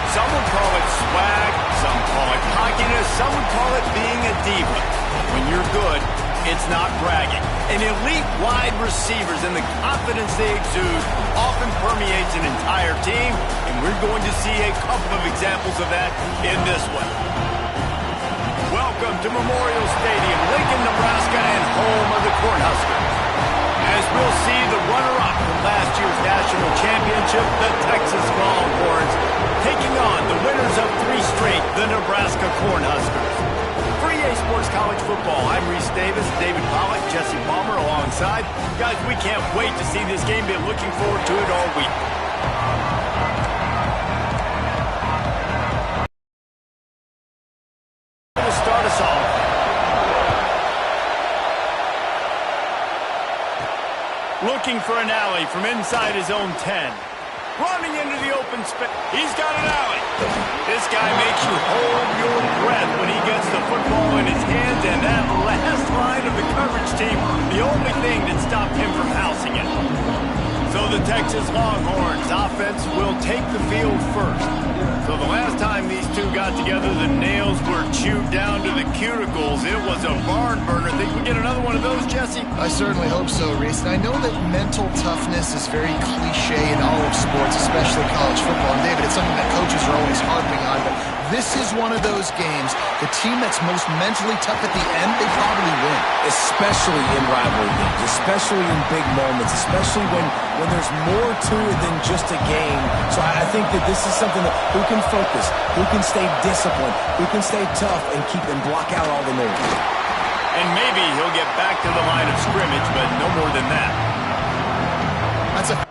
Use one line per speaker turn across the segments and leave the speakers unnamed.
Some would call it swag, some call it cockiness, some would call it being a diva. When you're good, it's not bragging. And elite wide receivers and the confidence they exude often permeates an entire team, and we're going to see a couple of examples of that in this one. Welcome to Memorial Stadium, Lincoln, Nebraska, and home of the Cornhuskers. As we'll see the runner-up from last year's national championship, the Texas Longhorns, taking on the winners of 3 straight, the Nebraska Cornhuskers. For EA Sports College Football, I'm Reese Davis, David Pollack, Jesse Palmer alongside. Guys, we can't wait to see this game. Been looking forward to it all week. Will start us off. Looking for an alley from inside his own 10. Running into the open space. He's got an alley. This guy makes you hold your breath when he gets the football in his hands, and that last line of the coverage team, the only thing that stopped him from housing it. So the Texas Longhorns offense will take the field first. So the last time these two got together, the nails were chewed down to the cuticles. It was a barn burner. Think we get another one of those, Jesse?
I certainly hope so, Reese. And I know that mental toughness is very cliche in all of sports, especially college football. And David, it's something that coaches are always harping on, but this is one of those games. The team that's most mentally tough at the end, they probably win.
Especially in rivalry games, especially in big moments, especially when there's more to it than just a game. So I think that this is something that who can focus, who can stay disciplined, who can stay tough and keep and block out all the noise.
And maybe he'll get back to the line of scrimmage, but no more than that.
That's a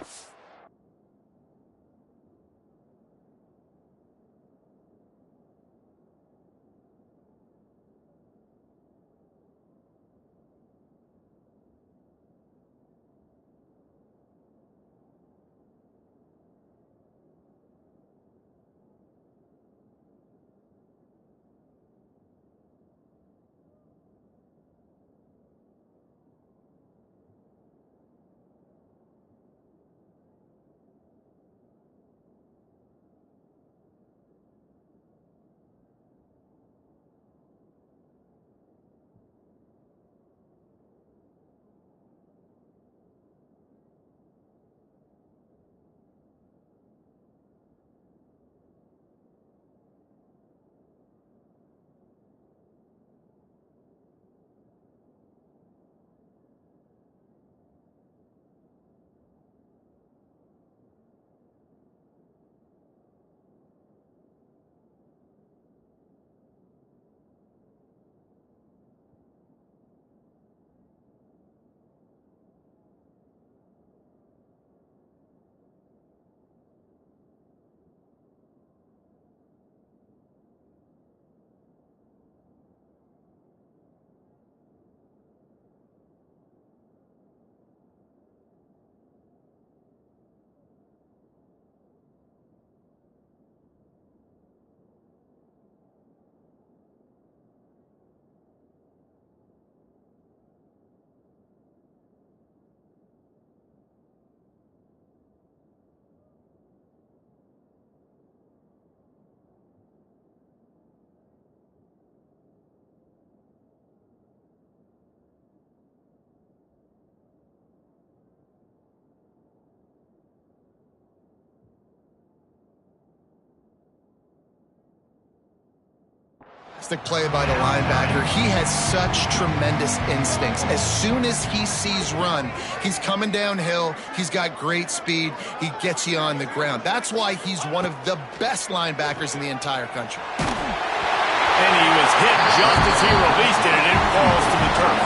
fantastic play by the linebacker. He has such tremendous instincts. As soon as he sees run, he's coming downhill. He's got great speed. He gets you on the ground. That's why he's one of the best linebackers in the entire country.
And he was hit just as he released it, and it falls to the turf.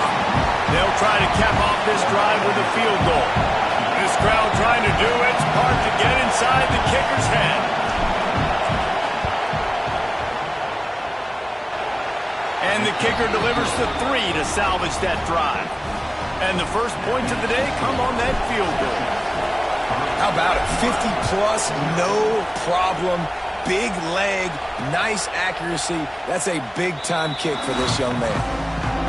They'll try to cap off this drive with a field goal. This crowd trying to do its part to get inside the kicker's head. And the kicker delivers the 3 to salvage that drive. And the first points of the day come on that field goal.
How about it? 50-plus, no problem. Big leg, nice accuracy. That's a big-time kick for this young man.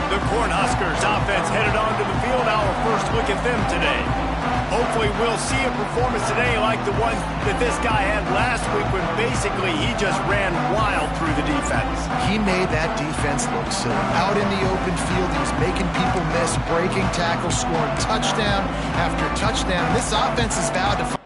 The Cornhuskers offense headed onto the field. Our first look at them today. Hopefully we'll see a performance today like the one that this guy had last week when basically Basically, he just ran wild through the defense.
He made that defense look silly. Out in the open field, he was making people miss, breaking tackles, scoring touchdown after touchdown. This offense is vowed to...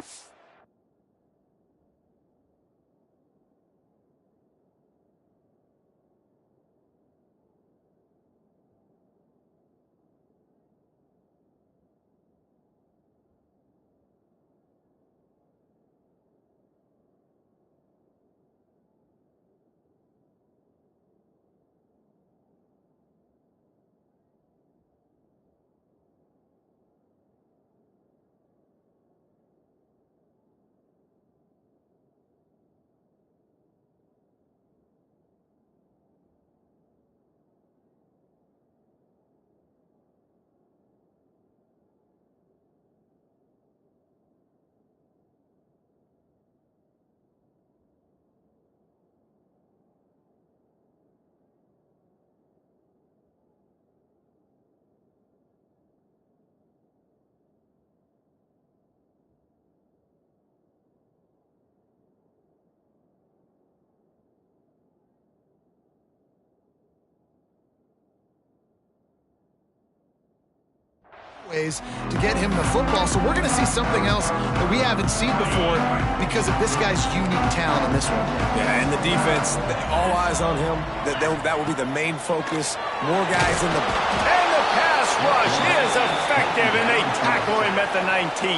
ways to get him the football. So we're going to see something else that we haven't seen before because of this guy's unique talent in this one.
Yeah, and the defense, all eyes on him. That will be the main focus. More guys in the...
And the pass rush is effective, and they tackle him at the 19.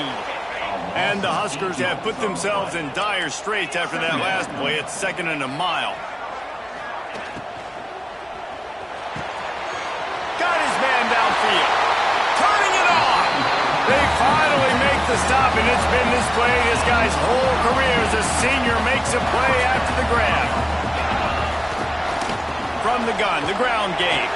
And the Huskers have put themselves in dire straits after that last play. It's 2nd and a mile. Got his man downfield. Turning it on. They finally make the stop, and it's been this play this guy's whole career as a senior makes a play after the grab. From the gun, the ground game.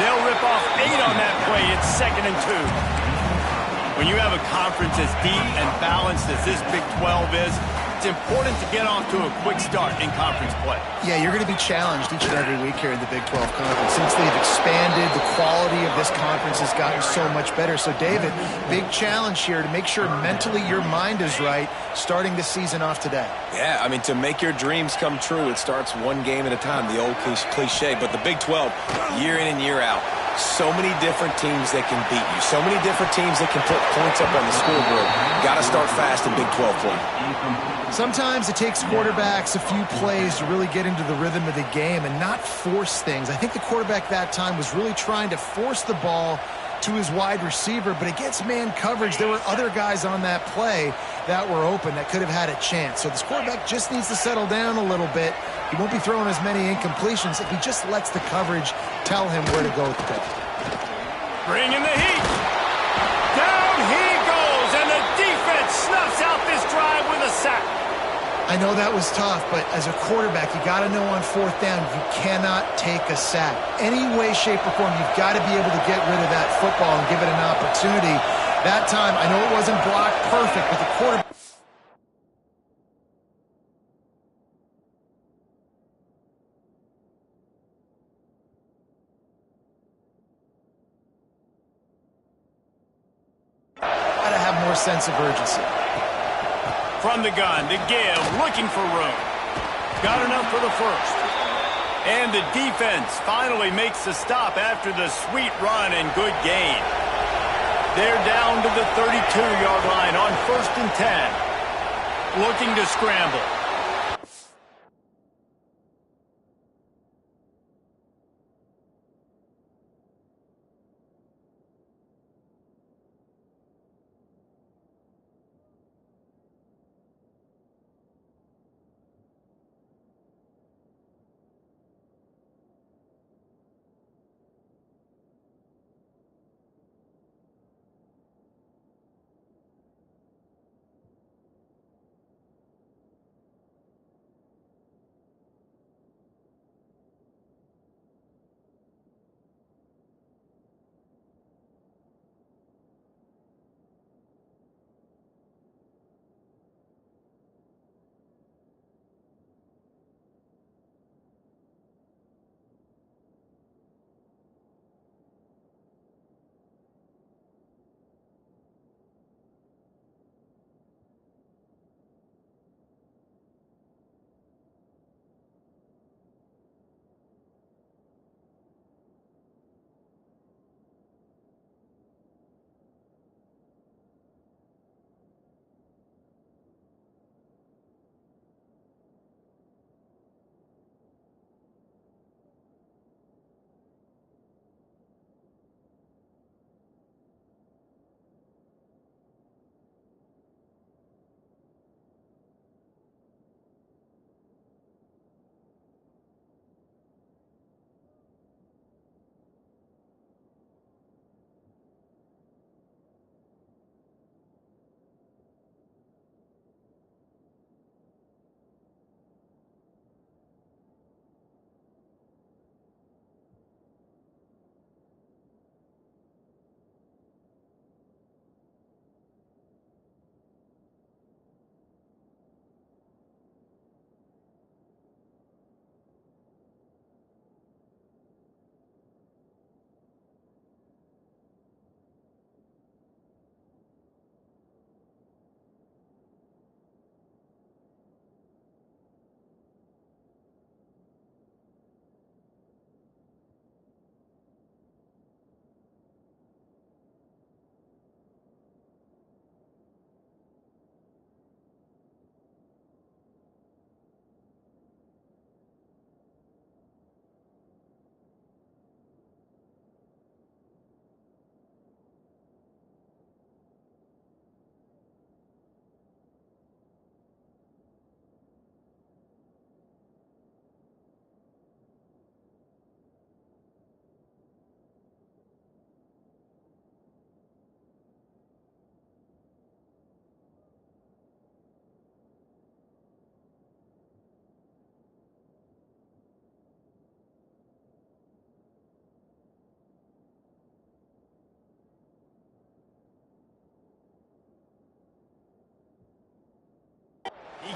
They'll rip off 8 on that play. It's 2nd and 2. When you have a conference as deep and balanced as this Big 12 is, it's important to get off to a quick start in conference play.
Yeah, you're going to be challenged each and every week here in the Big 12 Conference. Since they've expanded, the quality of this conference has gotten so much better. So, David, big challenge here to make sure mentally your mind is right starting the season off today.
Yeah, I mean, to make your dreams come true, it starts one game at a time, the old cliche. But the Big 12, year in and year out, so many different teams that can beat you. So many different teams that can put points up on the scoreboard. Got to start fast in Big 12 play.
Sometimes it takes quarterbacks a few plays to really get into the rhythm of the game and not force things. I think the quarterback that time was really trying to force the ball to his wide receiver, but against man coverage, there were other guys on that play that were open that could have had a chance. So this quarterback just needs to settle down a little bit. He won't be throwing as many incompletions if he just lets the coverage tell him where to go with the ball.
Bring in the heat. Down he goes, and the defense snuffs out this drive with a sack.
I know that was tough, but as a quarterback, you got to know on 4th down, you cannot take a sack. Any way, shape, or form, you've got to be able to get rid of that football and give it an opportunity. That time, I know it wasn't blocked perfect, but the quarterback... got to have more sense of urgency.
From the gun, to give, looking for room. Got enough for the first. And the defense finally makes the stop after the sweet run and good gain. They're down to the 32-yard line on 1st and 10. Looking to scramble.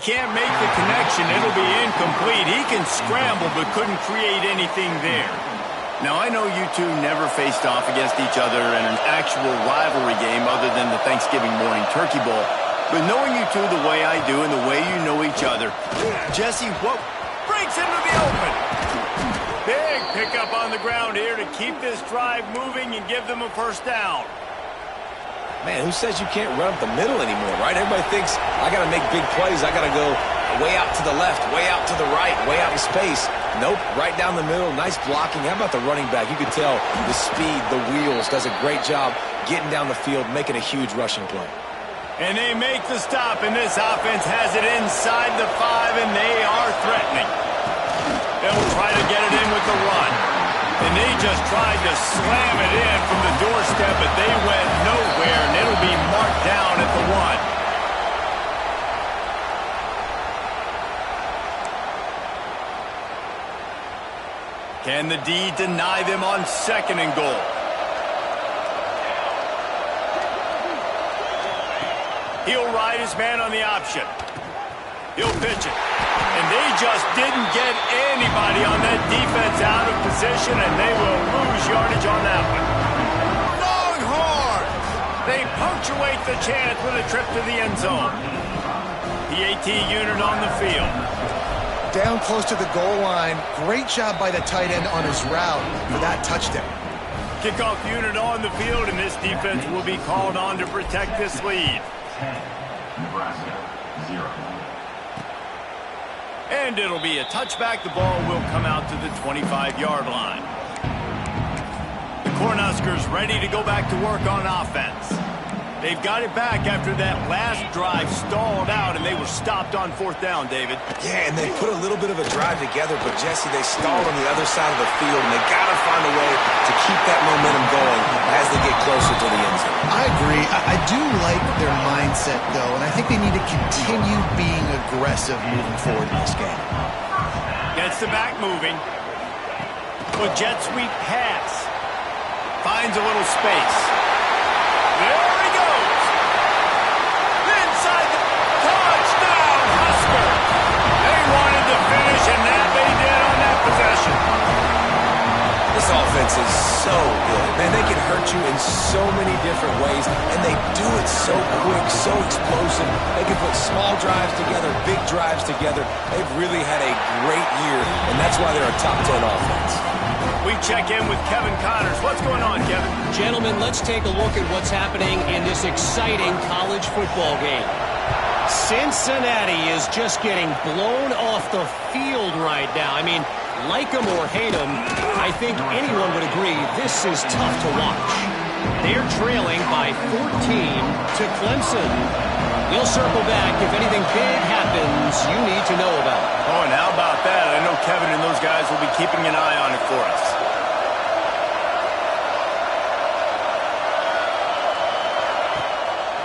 can't make the connection, it'll be incomplete. He can scramble but couldn't create anything there. Now, I know you two never faced off against each other in an actual rivalry game other than the Thanksgiving morning turkey bowl. But knowing you two the way I do and the way you know each other, Jesse, what breaks into the open? Big pickup on the ground here to keep this drive moving and give them a first down.
Man, who says you can't run up the middle anymore, right? Everybody thinks, I got to make big plays. I got to go way out to the left, way out to the right, way out in space. Nope, right down the middle. Nice blocking. How about the running back? You could tell the speed, the wheels, does a great job getting down the field, making a huge rushing play.
And they make the stop, and this offense has it inside the 5, and they are threatening. They'll try to get it in with the run. And they just tried to slam it in from the doorstep, but they went nowhere, and it'll be marked down at the 1. Can the D deny them on 2nd and goal? He'll ride his man on the option. He'll pitch it. And they just didn't get anybody on that defense out of position, and they will lose yardage on that one. Longhorns! They punctuate the chance with a trip to the end zone. PAT unit on the field.
Down close to the goal line. Great job by the tight end on his route for that touchdown.
Kickoff unit on the field, and this defense will be called on to protect this lead.
10, Nebraska, 0.
And it'll be a touchback. The ball will come out to the 25-yard line. The Cornhuskers ready to go back to work on offense. They've got it back after that last drive stalled out, and they were stopped on 4th down, David.
Yeah, and they put a little bit of a drive together, but, Jesse, they stalled on the other side of the field, and they got to find a way to keep that momentum going as they get closer to the end zone.
I agree. I do like their mindset, though, and I think they need to continue being aggressive moving forward in this game.
Gets the back moving. A jet sweep pass. Finds a little space. There he goes. Inside the touchdown, Huskers. They wanted to finish, and that they did on that possession.
This offense is so good. Man, they can hurt you in so many different ways, and they do it so quick, so explosive. They can put small drives together, big drives together. They've really had a great year, and that's why they're a top 10 offense.
We check in with Kevin Connors. What's going on, Kevin?
Gentlemen, let's take a look at what's happening in this exciting college football game. Cincinnati is just getting blown off the field right now. I mean, like them or hate them, I think anyone would agree this is tough to watch. They're trailing by 14 to Clemson. We'll circle back if anything big happens you need to know about.
Oh, and how about that? I know Kevin and those guys will be keeping an eye on it for us.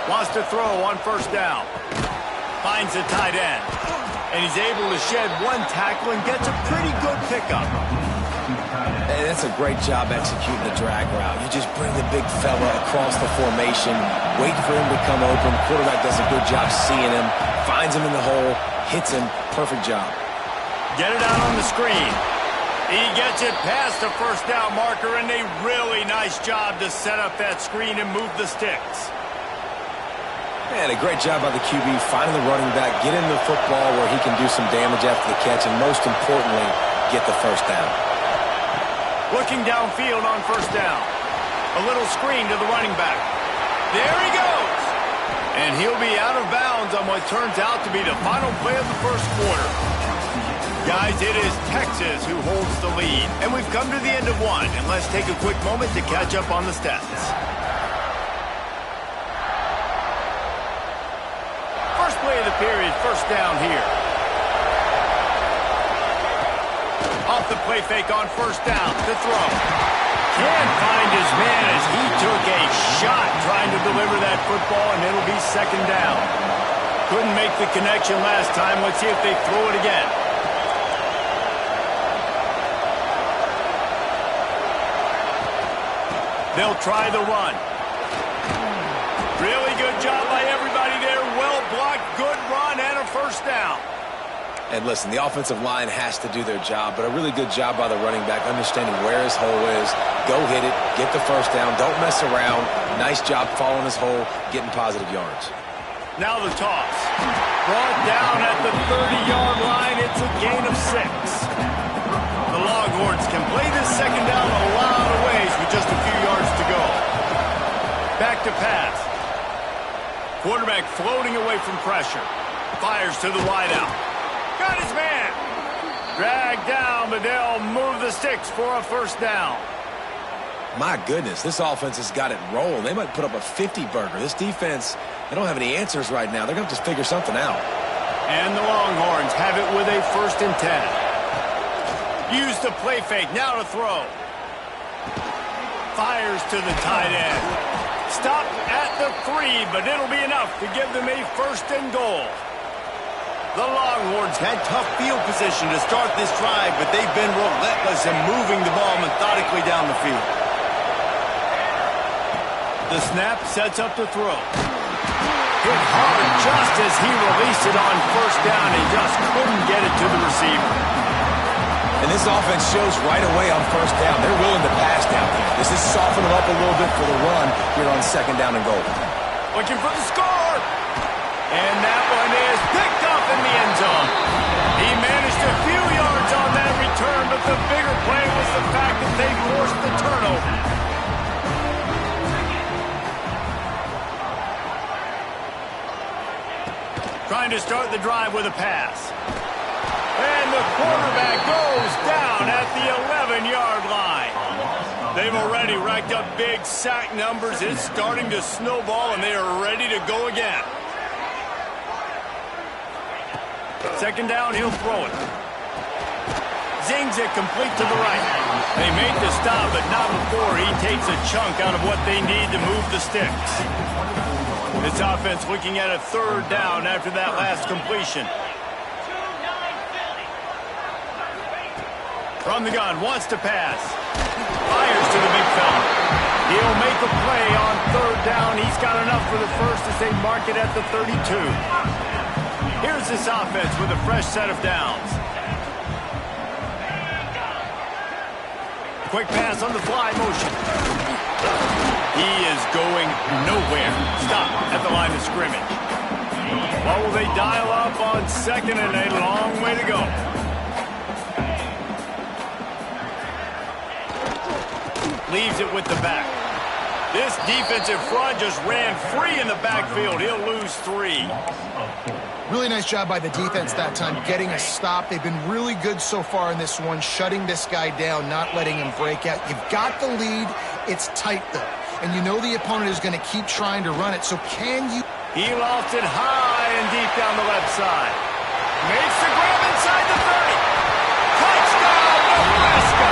Wants to throw on 1st down. Finds the tight end. And he's able to shed one tackle and gets a pretty good pickup.
And that's a great job executing the drag route. You just bring the big fella across the formation, wait for him to come open. Quarterback does a good job seeing him, finds him in the hole, hits him. Perfect job.
Get it out on the screen. He gets it past the 1st down marker, and a really nice job to set up that screen and move the sticks.
Man, a great job by the QB, finding the running back, get him the football where he can do some damage after the catch, and most importantly, get the 1st down.
Looking downfield on 1st down. A little screen to the running back. There he goes. And he'll be out of bounds on what turns out to be the final play of the 1st quarter. Guys, it is Texas who holds the lead. And we've come to the end of 1. And let's take a quick moment to catch up on the stats. First play of the period, 1st down here. Off the play fake on 1st down to throw. Can't find his man as he took a shot trying to deliver that football, and it'll be 2nd down. Couldn't make the connection last time. Let's see if they throw it again. They'll try the run. Really good job by everybody there. Well blocked, good run, and a 1st down.
And listen, the offensive line has to do their job, but a really good job by the running back, understanding where his hole is. Go hit it, get the first down, don't mess around. Nice job following his hole, getting positive yards.
Now the toss. Brought down at the 30-yard line. It's a gain of 6. The Longhorns can play this second down a lot of ways with just a few yards to go. Back to pass. Quarterback floating away from pressure. Fires to the wideout. Got his man. Dragged down, but they'll move the sticks for a first down.
My goodness, this offense has got it rolling. They might put up a 50-burger. This defense, they don't have any answers right now. They're going to have to figure something out.
And the Longhorns have it with a 1st and 10. Use the play fake. Now to throw. Fires to the tight end. Stop at the 3, but it'll be enough to give them a 1st and goal. The Longhorns had tough field position to start this drive, but they've been relentless in moving the ball methodically down the field. The snap sets up the throw. Hit hard just as he released it on 1st down and just couldn't get it to the receiver.
And this offense shows right away on 1st down. They're willing to pass down here. This is softening them up a little bit for the run here on 2nd down and goal.
Looking for the score. And that one is picked up in the end zone. He managed a few yards on that return, but the bigger play was the fact that they forced the turnover. Trying to start the drive with a pass. And the quarterback goes down at the 11-yard line. They've already racked up big sack numbers. It's starting to snowball, and they are ready to go again. 2nd down, he'll throw it. Zings it complete to the right. They make the stop, but not before he takes a chunk out of what they need to move the sticks. This offense looking at a 3rd down after that last completion. From the gun, wants to pass. Fires to the big fella. He'll make a play on 3rd down. He's got enough for the 1st as they mark it at the 32. Here's this offense with a fresh set of downs. Quick pass on the fly motion. He is going nowhere. Stop at the line of scrimmage. What will they dial up on 2nd and a long way to go? Leaves it with the back. This defensive front just ran free in the backfield. He'll lose 3.
Really nice job by the defense that time, getting a stop. They've been really good so far in this one, shutting this guy down, not letting him break out. You've got the lead. It's tight, though. And you know the opponent is going to keep trying to run it. So can you...
He lofts it high and deep down the left side. Makes the grab inside the 30. Touchdown, Nebraska!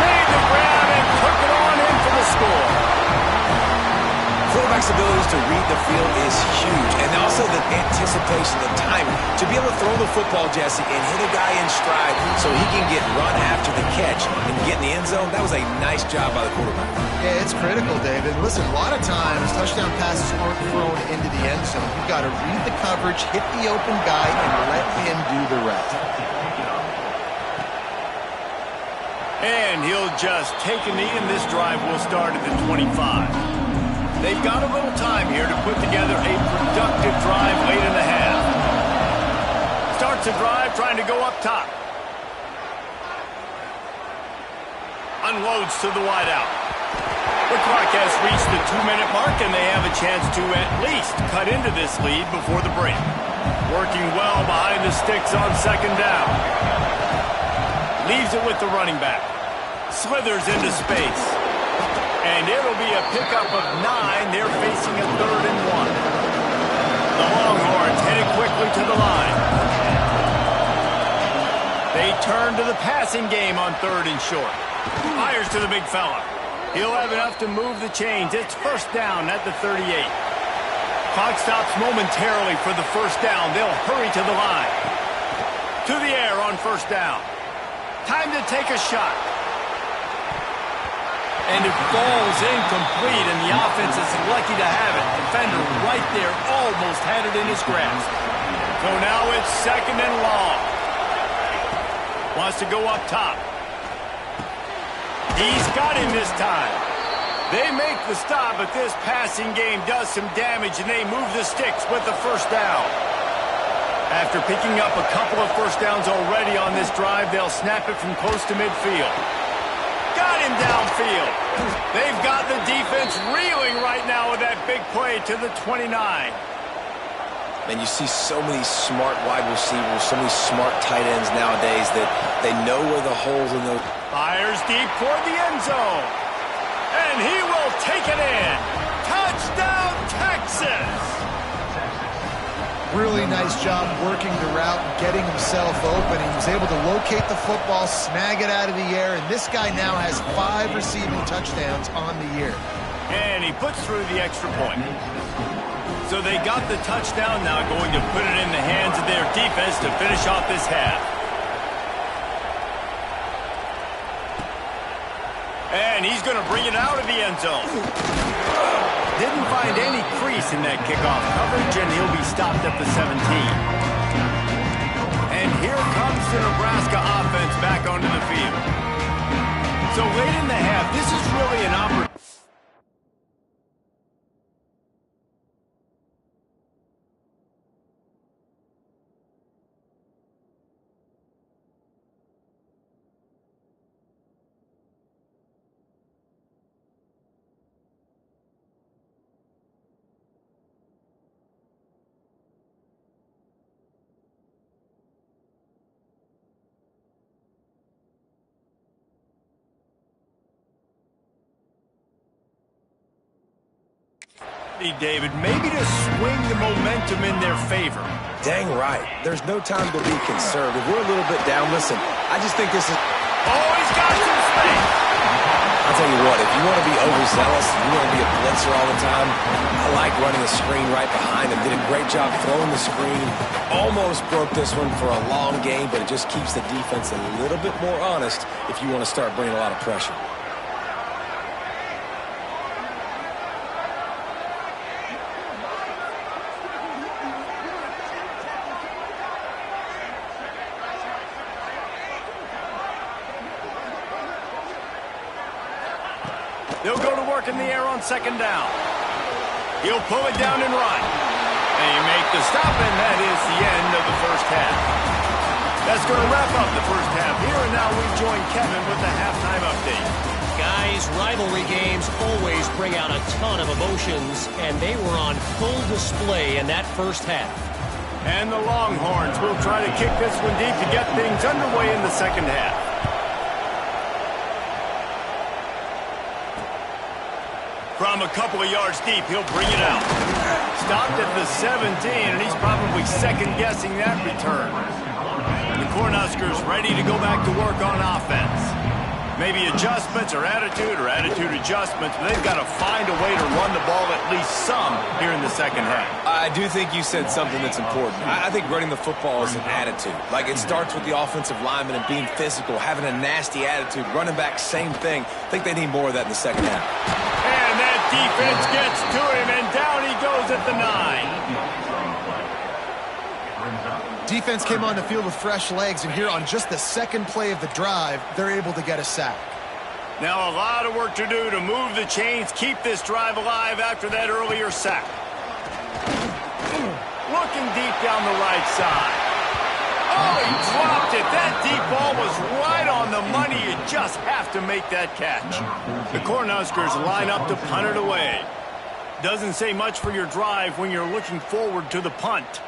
Made the grab and took it on in for the score.
Quarterback's abilities to read the field is huge, and also the anticipation, the timing. To be able to throw the football, Jesse, and hit a guy in stride so he can get run after the catch and get in the end zone, that was a nice job by the quarterback.
Yeah, it's critical, David. Listen, a lot of times touchdown passes aren't thrown into the end zone. You've got to read the coverage, hit the open guy, and let him do the rest.
And he'll just take a knee, and this drive will start at the 25. They've got a little time here to put together a productive drive late in the half. Starts a drive trying to go up top. Unloads to the wideout. The clock has reached the 2-minute mark, and they have a chance to at least cut into this lead before the break. Working well behind the sticks on 2nd down. Leaves it with the running back. Slithers into space. And it'll be a pickup of 9. They're facing a 3rd and 1. The Longhorns headed quickly to the line. They turn to the passing game on 3rd and short. Fires to the big fella. He'll have enough to move the chains. It's 1st down at the 38. Clock stops momentarily for the 1st down. They'll hurry to the line. To the air on 1st down. Time to take a shot. And it falls incomplete, and the offense is lucky to have it. Defender right there almost had it in his grasp. So now it's 2nd and long. Wants to go up top. He's got him this time. They make the stop, but this passing game does some damage, and they move the sticks with the first down. After picking up a couple of first downs already on this drive, they'll snap it from close to midfield. Got him downfield. They've got the defense reeling right now with that big play to the 29.
And you see so many smart wide receivers, so many smart tight ends nowadays that they know where the holes in the...
Fires deep toward the end zone. And he will take it in. Touchdown, Texas!
Really nice job working the route and getting himself open. He was able to locate the football, snag it out of the air, and this guy now has 5 receiving touchdowns on the year.
And he puts through the extra point. So they got the touchdown, now going to put it in the hands of their defense to finish off this half. And he's going to bring it out of the end zone. Didn't find any crease in that kickoff coverage, and he'll be stopped at the 17. And here comes the Nebraska offense back onto the field. So late in the half, this is really an opportunity. David, maybe to swing the momentum in their favor.
Dang right. There's no time to be conservative. We're a little bit down. Listen, I just think this is...
Oh, he's got some space.
I'll tell you what, if you want to be overzealous, you want to be a blitzer all the time, I like running a screen right behind him. Did a great job throwing the screen. Almost broke this one for a long game, but it just keeps the defense a little bit more honest if you want to start bringing a lot of pressure.
They'll go to work in the air on second down. He'll pull it down and run. They make the stop, and that is the end of the first half. That's going to wrap up the first half here, and now we join Kevin with the halftime update.
Guys, rivalry games always bring out a ton of emotions, and they were on full display in that first half.
And the Longhorns will try to kick this one deep to get things underway in the second half. From a couple of yards deep, he'll bring it out. Stopped at the 17, and he's probably second-guessing that return. The Cornhuskers ready to go back to work on offense. Maybe adjustments or attitude adjustments, but they've got to find a way to run the ball at least some here in the second half.
I do think you said something that's important. I think running the football is an attitude. Like, it starts with the offensive lineman and being physical, having a nasty attitude. Running back, same thing. I think they need more of that in the second half.
And that defense gets to him, and down he goes at the 9.
Defense came on the field with fresh legs, and here on just the second play of the drive, they're able to get a sack.
Now a lot of work to do to move the chains, keep this drive alive after that earlier sack. Looking deep down the right side. Oh, he dropped it. That deep ball was right on the money. You just have to make that catch. The Cornhuskers line up to punt it away. Doesn't say much for your drive when you're looking forward to the punt.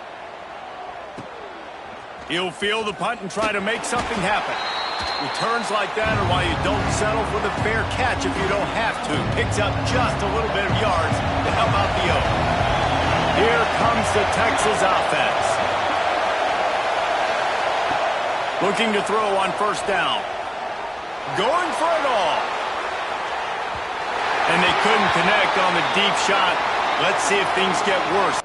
He'll field the punt and try to make something happen. Returns like that are why you don't settle for the fair catch if you don't have to. Picks up just a little bit of yards to help out the O. Here comes the Texas offense. Looking to throw on first down. Going for it all. And they couldn't connect on the deep shot. Let's see if things get worse.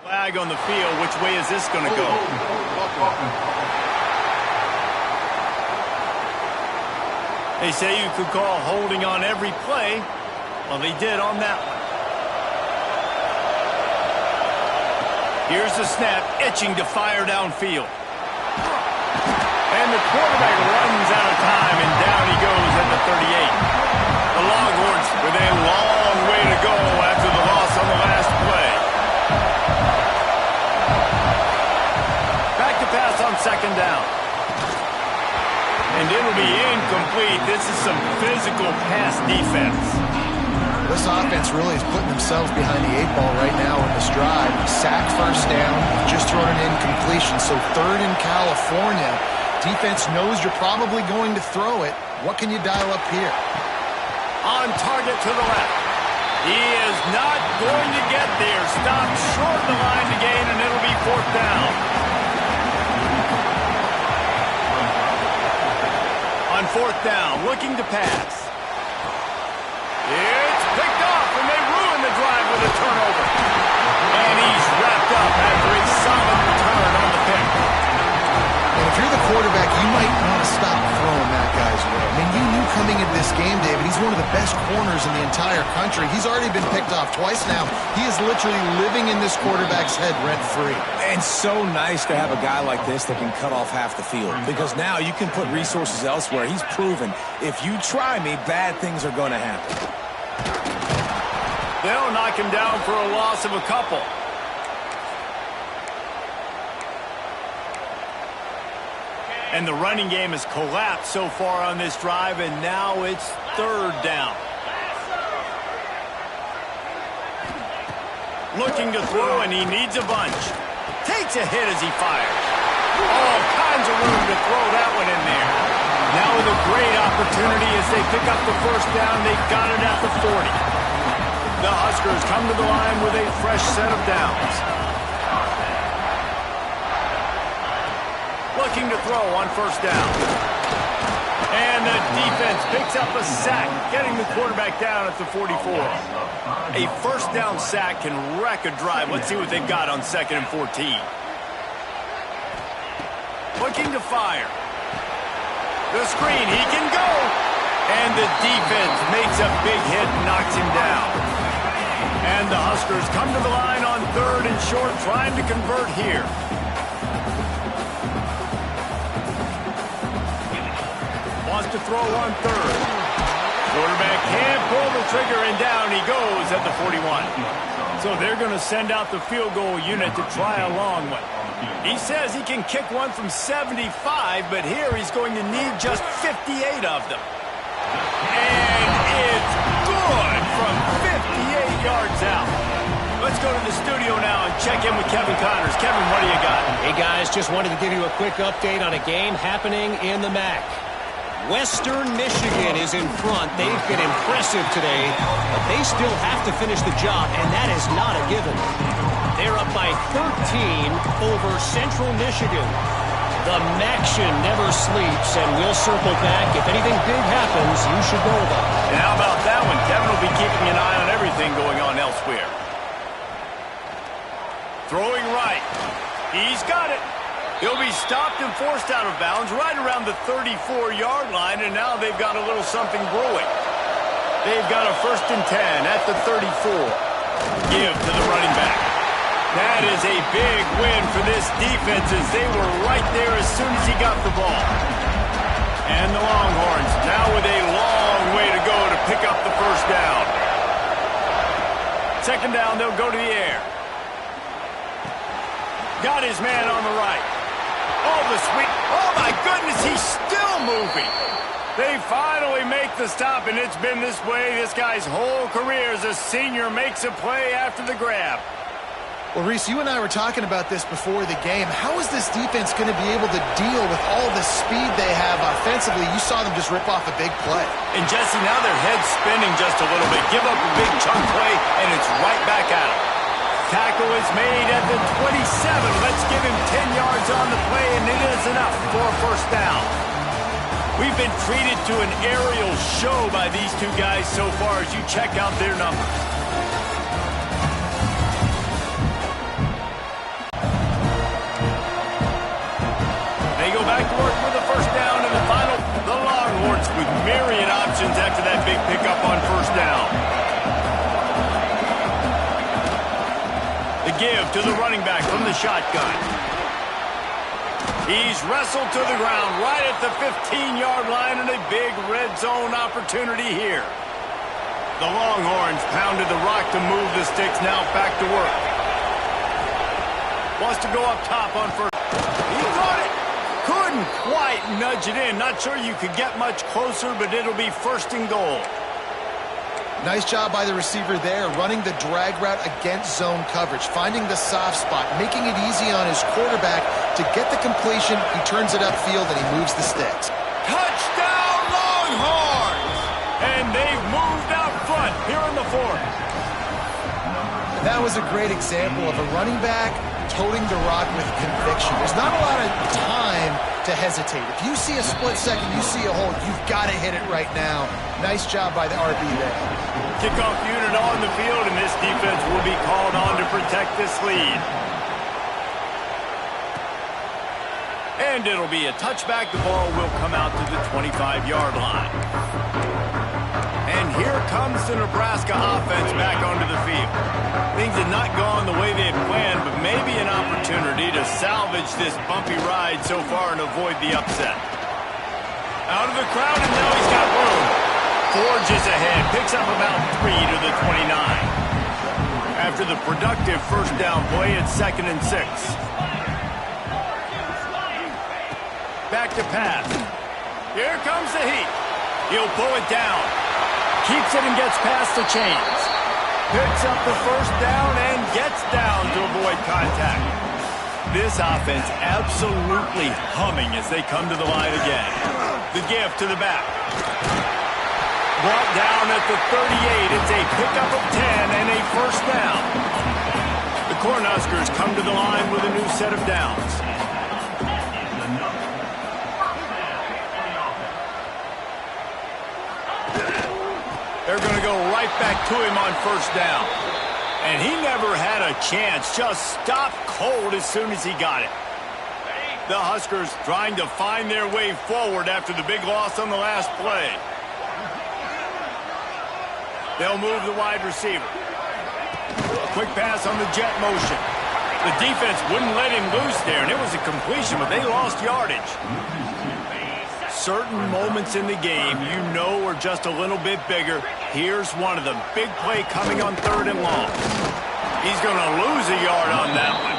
Flag on the field. Which way is this going to go? They say you could call holding on every play. Well, they did on that one. Here's the snap, itching to fire downfield. And the quarterback runs out of time, and down he goes at the 38. The Longhorns with a long way to go after the loss on the last play. Back to pass on second down. And it'll be incomplete. This is some physical pass defense.
This offense really is putting themselves behind the 8 ball right now in this drive. Sack first down, just thrown an incompletion. So third in California. Defense knows you're probably going to throw it. What can you dial up here?
On target to the left. He is not going to get there. Stopped short of the line to gain, and it'll be fourth down. On fourth down, looking to pass. It's picked off, and they ruin the drive with a turnover. And he's wrapped up after a solid return on the pick.
And if you're the quarterback, you might want to stop throwing that guy's way. I mean, you knew coming into this game, David, he's one of the best corners in the entire country. He's already been picked off twice now. He is literally living in this quarterback's head rent-free.
And so nice to have a guy like this that can cut off half the field, because now you can put resources elsewhere. He's proven if you try me, bad things are going to happen.
They'll knock him down for a loss of a couple. And the running game has collapsed so far on this drive, and now it's third down. Looking to throw, and he needs a bunch. Takes a hit as he fires. All kinds of room to throw that one in there. Now with a great opportunity as they pick up the first down. They've got it at the 40. The Huskers come to the line with a fresh set of downs. Looking to throw on first down. And the defense picks up a sack, getting the quarterback down at the 44. A first down sack can wreck a drive. Let's see what they've got on 2nd and 14. Looking to fire. The screen, he can go. And the defense makes a big hit and knocks him down. And the Huskers come to the line on 3rd and short, trying to convert here. Wants to throw on 3rd. Quarterback can't pull the trigger, and down he goes at the 41. So they're going to send out the field goal unit to try a long one. He says he can kick one from 75, but here he's going to need just 58 of them. And it's good from 58 yards out. Let's go to the studio now and check in with Kevin Connors. Kevin, what do you got?
Hey, guys, just wanted to give you a quick update on a game happening in the MAC. Western Michigan is in front. They've been impressive today, but they still have to finish the job, and that is not a given. They're up by 13 over Central Michigan. The Maction never sleeps, and we'll circle back. If anything big happens, you should know about it.
And how about that one? Kevin will be keeping an eye on everything going on elsewhere. Throwing right. He's got it. He'll be stopped and forced out of bounds right around the 34-yard line, and now they've got a little something brewing. They've got a 1st and 10 at the 34. Give to the running back. That is a big win for this defense, as they were right there as soon as he got the ball. And the Longhorns now with a long way to go to pick up the first down. 2nd down, they'll go to the air. Got his man on the right. Oh, the sweep. Oh, my goodness, he's still moving. They finally make the stop, and it's been this way this guy's whole career as a senior makes a play after the grab.
Well, Reese, you and I were talking about this before the game. How is this defense going to be able to deal with all the speed they have offensively? You saw them just rip off a big play.
And, Jesse, now their head's spinning just a little bit. Give up a big chunk play, and it's right back at them. Tackle is made at the 27. Let's give him 10 yards on the play, and it is enough for a first down. We've been treated to an aerial show by these two guys so far as you check out their numbers. give to the running back from the shotgun. He's wrestled to the ground right at the 15-yard line, and a big red zone opportunity here. The Longhorns pounded the rock to move the sticks. Now back to work. Wants to go up top on first. He got it. Couldn't quite nudge it in. Not sure you could get much closer, but it'll be first and goal.
Nice job by the receiver there, running the drag route against zone coverage, finding the soft spot, making it easy on his quarterback to get the completion. He turns it upfield, and he moves the sticks.
Touchdown, Longhorns! And they've moved out front here in the fourth.
That was a great example of a running back toting the rock with conviction. There's not a lot of time to hesitate. If you see a split second, you see a hole, you've got to hit it right now. Nice job by the RB there.
Kickoff unit on the field, and this defense will be called on to protect this lead. And it'll be a touchback. The ball will come out to the 25-yard line. And here comes the Nebraska offense back onto the field. Things had not gone the way they had planned, but maybe an opportunity to salvage this bumpy ride so far and avoid the upset. Out of the crowd, and now he's got room. Forges ahead, picks up about 3 to the 29. After the productive first down play, it's 2nd and 6. Back to pass. Here comes the heat. He'll pull it down. Keeps it and gets past the chains. Picks up the first down and gets down to avoid contact. This offense absolutely humming as they come to the line again. The give to the back. Brought down at the 38. It's a pickup of 10 and a first down. The Cornhuskers come to the line with a new set of downs. They're going to go right back to him on first down. And he never had a chance. Just stopped cold as soon as he got it. The Huskers trying to find their way forward after the big loss on the last play. They'll move the wide receiver. A quick pass on the jet motion. The defense wouldn't let him loose there, and it was a completion, but they lost yardage. Certain moments in the game you know are just a little bit bigger. Here's one of them. Big play coming on 3rd and long. He's going to lose a yard on that one.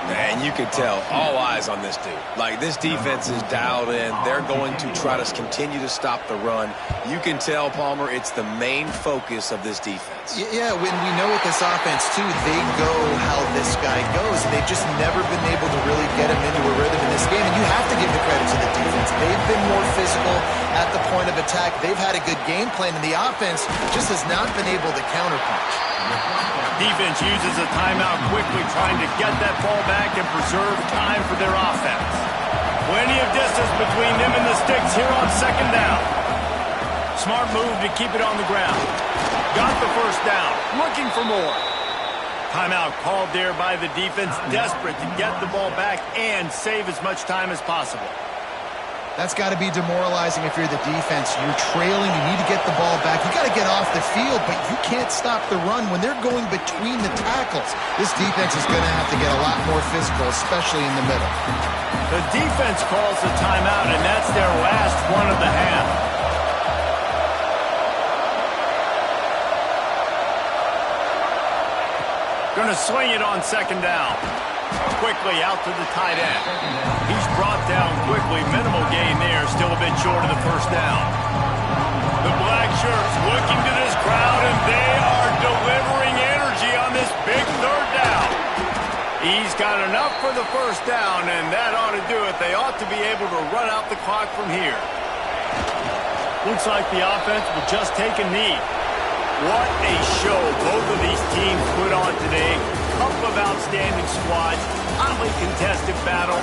Man, you can tell all eyes on this dude. Like, this defense is dialed in. They're going to try to continue to stop the run. You can tell, Palmer, it's the main focus of this defense.
Yeah, when we know with this offense, too, they go how this guy goes. And they've just never been able to really get him into a rhythm in this game. And you have to give the credit to the defense. They've been more physical at the point of attack. They've had a good game plan, and the offense just has not been able to counterpunch.
Defense uses a timeout quickly, trying to get that ball back and preserve time for their offense. Plenty of distance between them and the sticks here on 2nd down. Smart move to keep it on the ground. Got the first down, looking for more. Timeout called there by the defense, desperate to get the ball back and save as much time as possible.
That's got to be demoralizing if you're the defense. You're trailing. You need to get the ball back. You got to get off the field, but you can't stop the run when they're going between the tackles. This defense is going to have to get a lot more physical, especially in the middle.
The defense calls the timeout, and that's their last one of the half. Going to swing it on 2nd down. Quickly out to the tight end. He's brought down quickly. Minimal gain there. Still a bit short of the first down. The black shirts looking to this crowd, and they are delivering energy on this big 3rd down. He's got enough for the first down, and that ought to do it. They ought to be able to run out the clock from here. Looks like the offense will just take a knee. What a show both of these teams put on today. Couple of outstanding squads, hotly contested battle.